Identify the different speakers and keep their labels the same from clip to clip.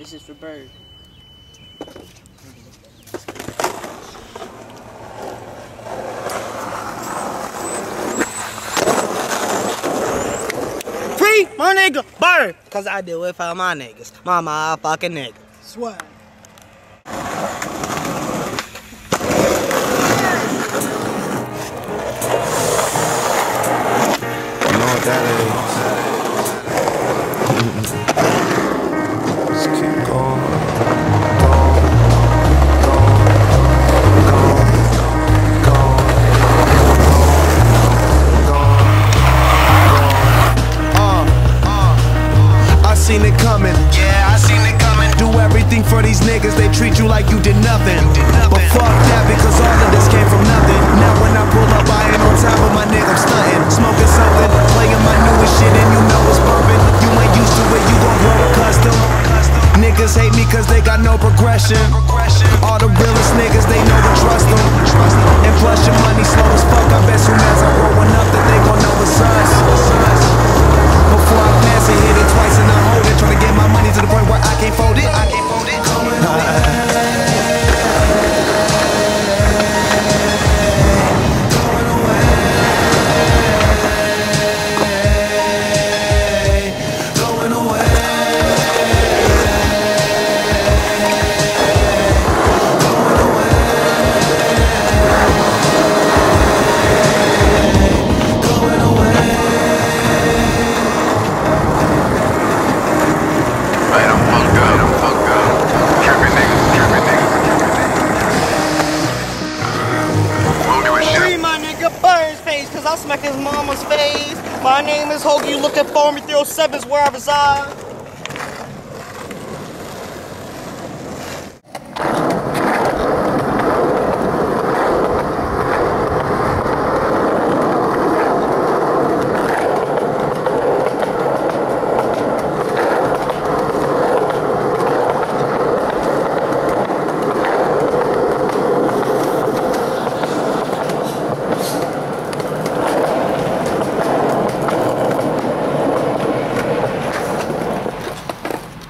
Speaker 1: This is for Bird. Free my nigga Bird, cause I do it for my niggas, my motherfucking niggas.
Speaker 2: Swag.
Speaker 3: You know what that is? Just keep going.
Speaker 4: I seen it coming. Yeah, I seen it coming. Do everything for these niggas, they treat you like you did nothing. But fuck that, because all of this came from nothing. Now when I pull up, I ain't on time with my nigga, I'm stunting. Smoking something, playing my newest shit, and you know it's bumping. You ain't used to it, you gon' grow accustomed. Niggas hate me cause they got no progression. All the realest niggas, they know to trust them. And plus your money slow as fuck, I bet soon as I'm growing up that they gon' know it's us. Before I pass it, hit it twice and I hold it. Tryna get my money to the point where I can't fold it. I can't fold it. Going away.
Speaker 1: Cause I'll smack his mama's face. My name is Hoagie, you looking for me, 307's where I reside.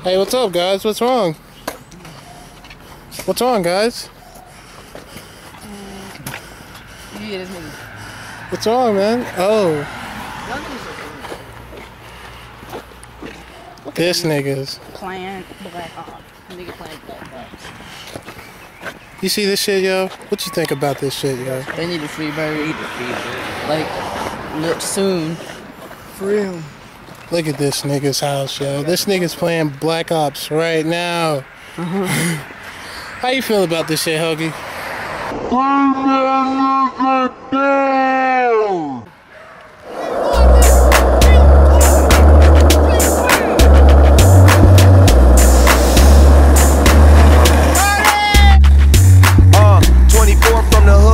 Speaker 5: Hey, what's up, guys? What's wrong? What's wrong, guys? What's wrong, man? Oh. This nigga's
Speaker 6: playing Black Ops. Nigga playing Black Ops.
Speaker 5: You see this shit, yo? What you think about this shit, yo?
Speaker 1: They need to free Bird. They need to free Bird. Like, look soon.
Speaker 2: Free him.
Speaker 5: Look at this nigga's house, yo. This nigga's playing Black Ops right now. How you feel about this shit, Hoagie?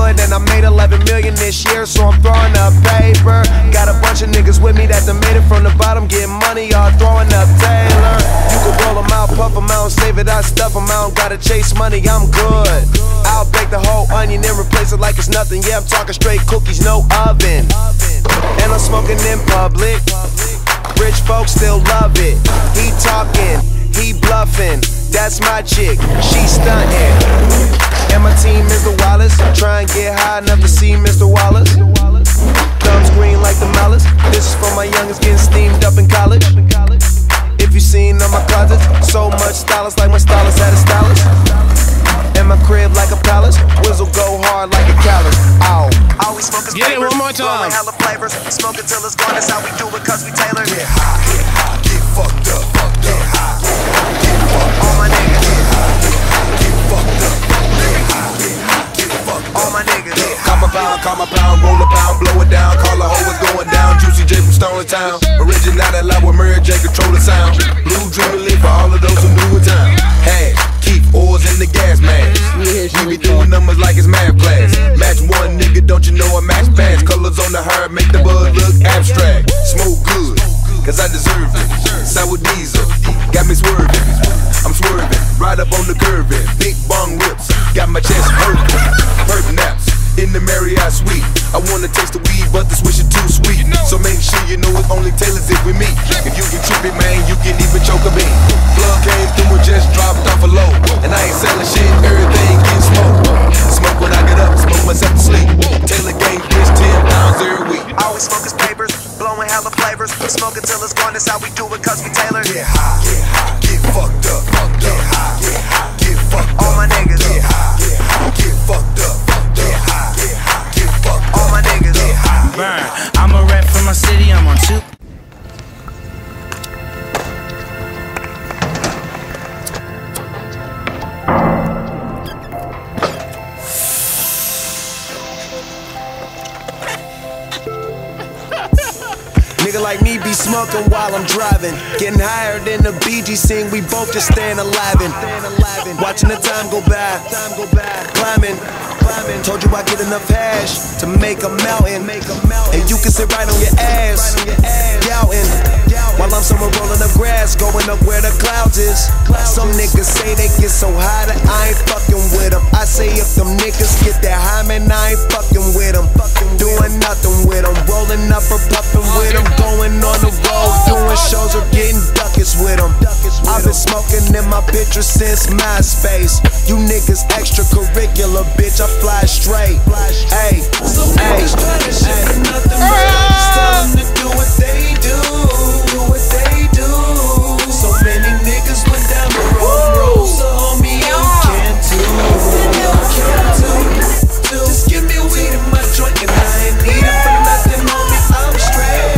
Speaker 4: And I made 11 million this year, so I'm throwing up paper. Got a bunch of niggas with me that done made it from the bottom, getting money, y'all throwing up Taylor. You can roll them out, puff them out, save it, I stuff them out. Gotta chase money, I'm good. I'll bake the whole onion and replace it like it's nothing. Yeah, I'm talking straight cookies, no oven. And I'm smoking in public. Rich folks still love it. He talking, he bluffing. That's my chick, she stunting. And my team is the Wallace. Try and get high enough to see Mr. Wallace. Thumbs green like the malice. This is for my youngest getting steamed up in college. If you seen on my closets, so much stylist like my stylist had a stylist. And my crib like a palace. Whizzle go hard like a callus. Ow. Always smoking
Speaker 5: Get it one more time.
Speaker 4: Hella flavors. Smoke until it's gone. That's how we do it, cause we tailor. Get high, get fucked up, get high, get fucked. All my niggas. Get high, get fucked up. All my niggas. Call my pound, roll a pound, blow it down. Call a hoe, it's going down. Juicy J from Stone Town. Original live with Mary J, control the sound. Blue Dream for all of those who new in town. Hey, keep oils in the gas mask. We be doing numbers like it's math class. Match one nigga, don't you know I match fast. Colors on the hair make the bud look abstract. Smoke good, cause I deserve it. Sour diesel, got me swerving. I'm swerving, right up on the curve. Big bong whips, got my chest hurting. Perp naps, in the Marriott suite. I wanna taste the weed, but the swish is too sweet. So make sure you know it's only tailors if we meet. If you can trip it, man, you can even choke a bean. Blood came through with just smoking while I'm driving. Getting higher than the BG scene, we both just staying alive and watching the time go by. Climbing. Told you I get enough hash to make a mountain. And you can sit right on your ass, doubting. While I'm somewhere rolling up grass, going up where the clouds is. Some niggas say they get so high that I ain't fucking with them. I say if them niggas get that high, man, I ain't fucking with them. Doing nothing with them, rolling up or puffing with them. Going on the road, doing shows or getting duckets with them. I've been smoking in my picture since MySpace. You niggas extracurricular, bitch, I fly straight. Hey,
Speaker 2: some niggas try to shit for nothing, but I just tell them to do what they do. So many niggas went down the wrong road, so homie, you can too. Just give me weed in my joint and I ain't need it for nothing, homie, I'm straight.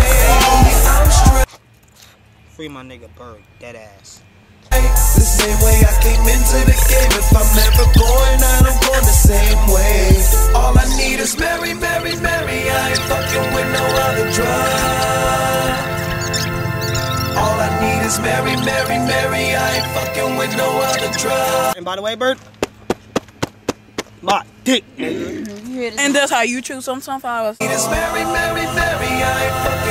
Speaker 1: Free my nigga Bird, dead ass.
Speaker 2: The same way I came into the game. If I'm ever going out, I'm going the same way. All I need is Mary, Mary, Mary. I ain't fucking with no other drug. All I need is Mary, Mary, Mary. I ain't fucking with no other drug.
Speaker 1: And by the way, Bird, my dick.
Speaker 6: And that's how you choose some sunflowers.
Speaker 2: Need is Mary, Mary, Mary. I ain't fucking